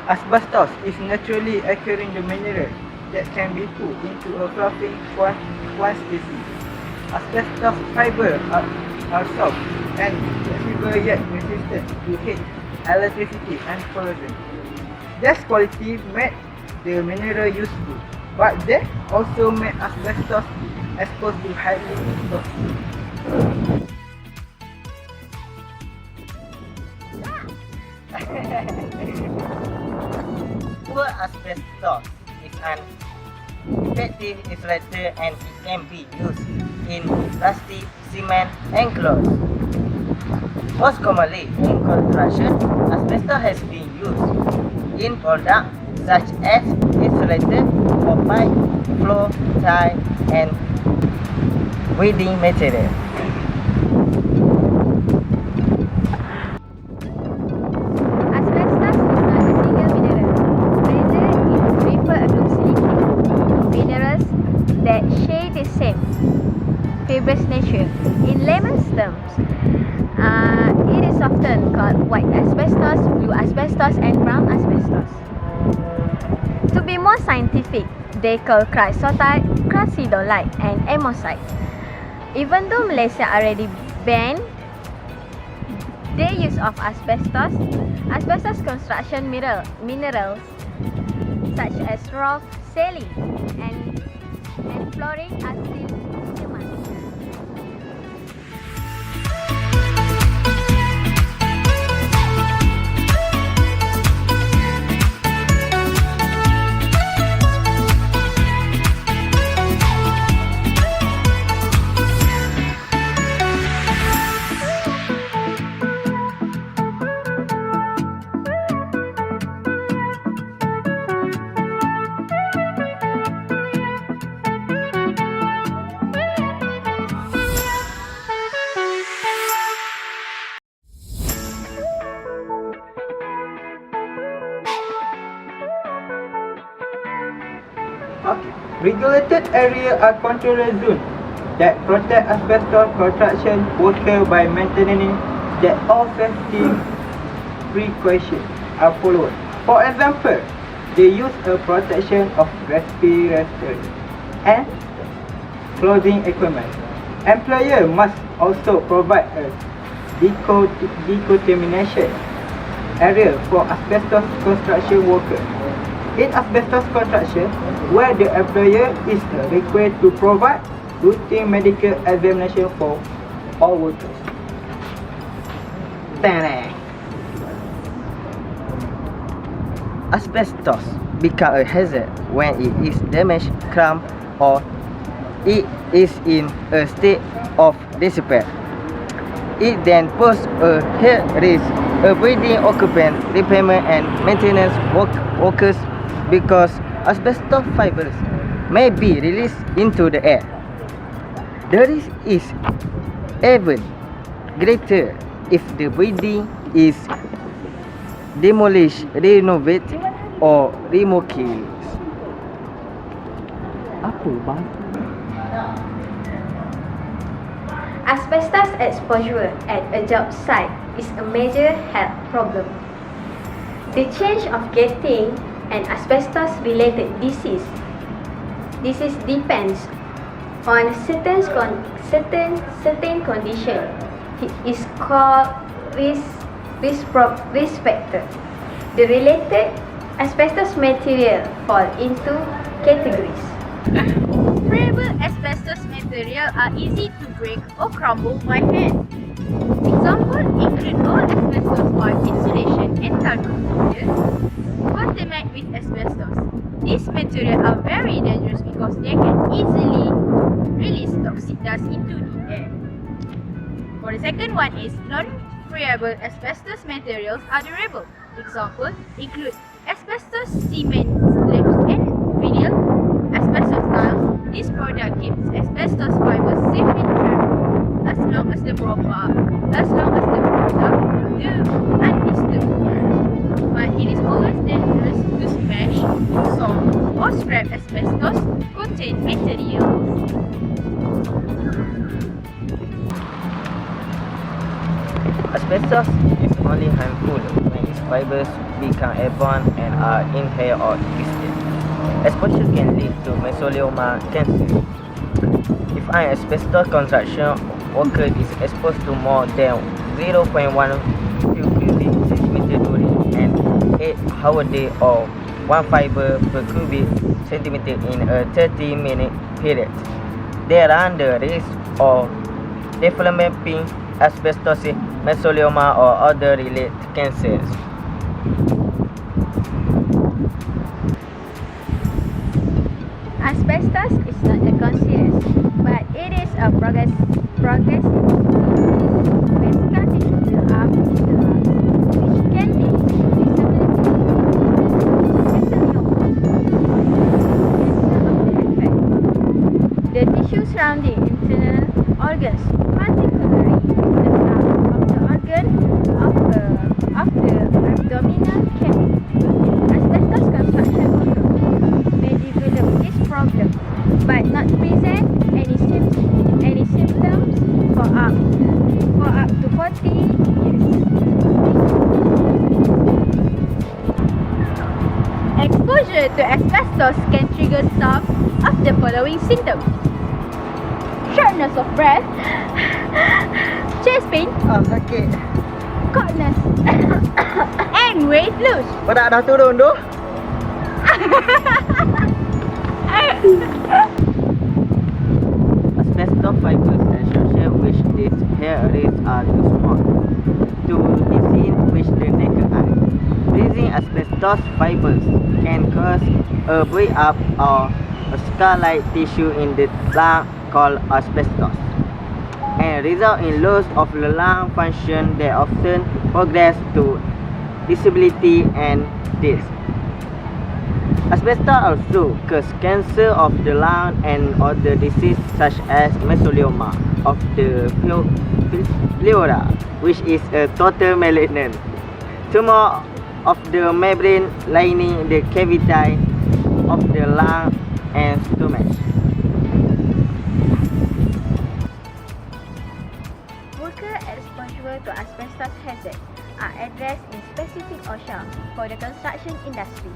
Asbestos is naturally occurring mineral that can be put into a fluffing quantity. Asbestos fibers are soft and flexible yet resistant to heat, electricity and corrosion. This quality made the mineral useful, but they also make asbestos exposed to highly toxic. Poor asbestos is an effective insulator and it can be used in plastic, cement and clothes. Most commonly in construction, asbestos has been used in products such as insulator for pipe, floor, tile and welding material. Asbestos is not a single mineral. Rather, it refers loosely to minerals that share the same fibrous nature. In layman's terms, it is often called white asbestos, blue asbestos, and brown asbestos. To be more scientific, they call chrysotite, crasidolite, and amosite. Even though Malaysia already banned the use of asbestos construction minerals such as rock, saline, and flooring are still in demand. Okay. Regulated area are control zones that protect asbestos construction worker by maintaining that all safety precautions are followed. For example, they use a protection of respiratory and clothing equipment. Employer must also provide a decontamination area for asbestos construction workers. In asbestos construction, where the employer is required to provide routine medical examination for all workers. Asbestos becomes a hazard when it is damaged, cramped, or it is in a state of disrepair. It then poses a health risk avoiding occupant, repairmen and maintenance workers because asbestos fibers may be released into the air. The risk is even greater if the building is demolished, renovated or remodeled. Apa bang? Asbestos exposure at a job site is a major health problem. The chance of getting an asbestos-related disease depends on certain condition. It is called risk factor. The related asbestos material fall into categories. Friable asbestos material are easy to break or crumble by hand. Examples include old asbestos pipe insulation and thermometers contaminated with asbestos. These materials are very dangerous because they can easily release toxic dust into the air. For the second one is non-friable asbestos materials are durable. Examples include asbestos cement slabs and vinyl asbestos tiles. This product keeps asbestos fibers safely trapped as long as the broken are undisturbed. But it is always dangerous to smash, saw, or scrap asbestos-contained materials. Asbestos is only harmful when it fibers become airborne and are inhaled or twisted. Exposure can lead to mesothelioma cancer. If an asbestos construction worker is exposed to more than 0.1 cubic centimeter during an 8-hour day or 1 fiber per cubic centimeter in a 30-minute period, they run the risk of developing asbestosis, mesothelioma, or other related cancers. Asbestos is not a cancerous, but it is a progressive disease when scar tissue build up in the lungs, which can lead to disability, mesothelioma, the tissue surrounding internal organs, particularly the lungs of the organ of the abdominal cavity. Asbestos construction workers may develop this problem but not present any symptoms for up to 40 years. Exposure to asbestos can trigger some of the following symptoms: shortness of breath, chest pain, Sakit. coldness, and weight loss. Berat dah turun tu. Asbestos fibers associated with these hair arrays are too small to be seen with the naked eye. Breathing asbestos fibers can cause a break-up or a scar-like tissue in the lung called asbestos, and result in loss of the lung function that often progress to disability and death. Asbestos also cause cancer of the lung and other diseases such as mesothelioma of the pleura, which is a total malignant tumor of the membrane lining the cavity of the lung and stomach. Worker exposure to asbestos hazard are addressed in specific OSHA for the construction industry,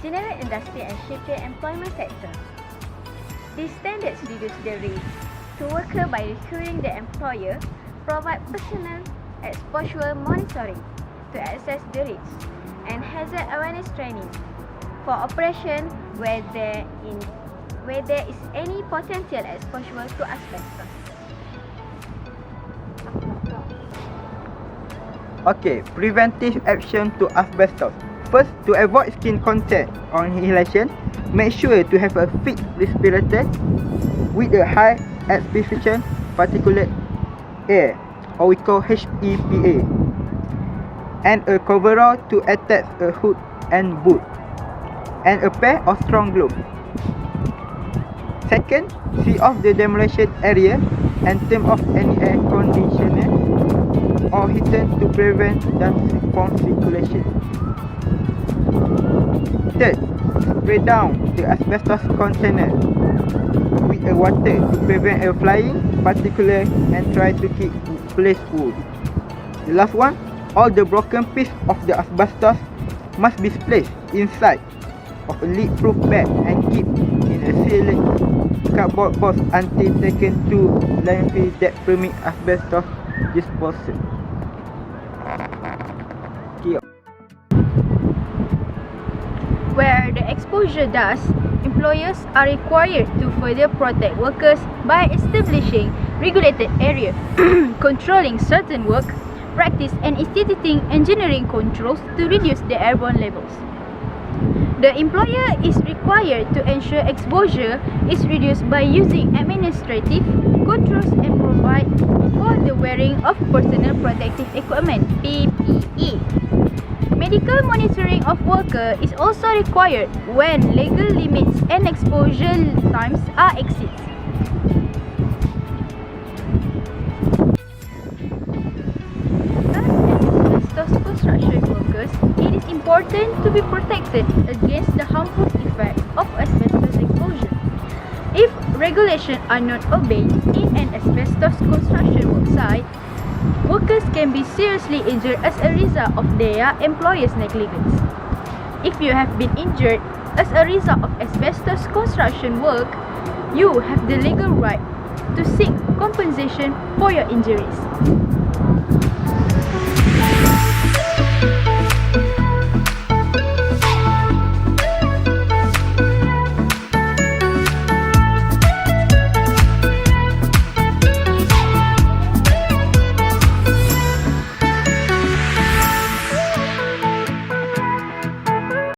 general industry and shipyard employment sector. These standards reduce the risk to worker by requiring the employer provide personal exposure monitoring to assess the risk and hazard awareness training for operation where there is any potential exposure to asbestos. Okay, preventive action to asbestos. First, to avoid skin contact or inhalation, make sure to have a thick respirator with a high exposition particulate air, or we call HEPA, and a coverall to attach a hood and boot, and a pair of strong gloves. Second, seal off the demolition area and turn off any air conditioner or heater to prevent dust from circulation. Third, spray down the asbestos container with a water to prevent air flying particulate and try to keep place cool. The last one, all the broken piece of the asbestos must be placed inside of a leak-proof bag and keep in a sealed cardboard box until taken to landfill that permit asbestos disposal. Where the exposure does, employers are required to further protect workers by establishing regulated area, controlling certain work practice and instituting engineering controls to reduce the airborne levels. The employer is required to ensure exposure is reduced by using administrative controls and provide for the wearing of personal protective equipment (PPE). Medical monitoring of worker is also required when legal limits and exposure times are exceeded. As asbestos construction workers, it is important to be protected against the harmful effect of asbestos exposure. If regulations are not obeyed in an asbestos construction work site, Workers can be seriously injured as a result of their employer's negligence. If you have been injured as a result of asbestos construction work, you have the legal right to seek compensation for your injuries.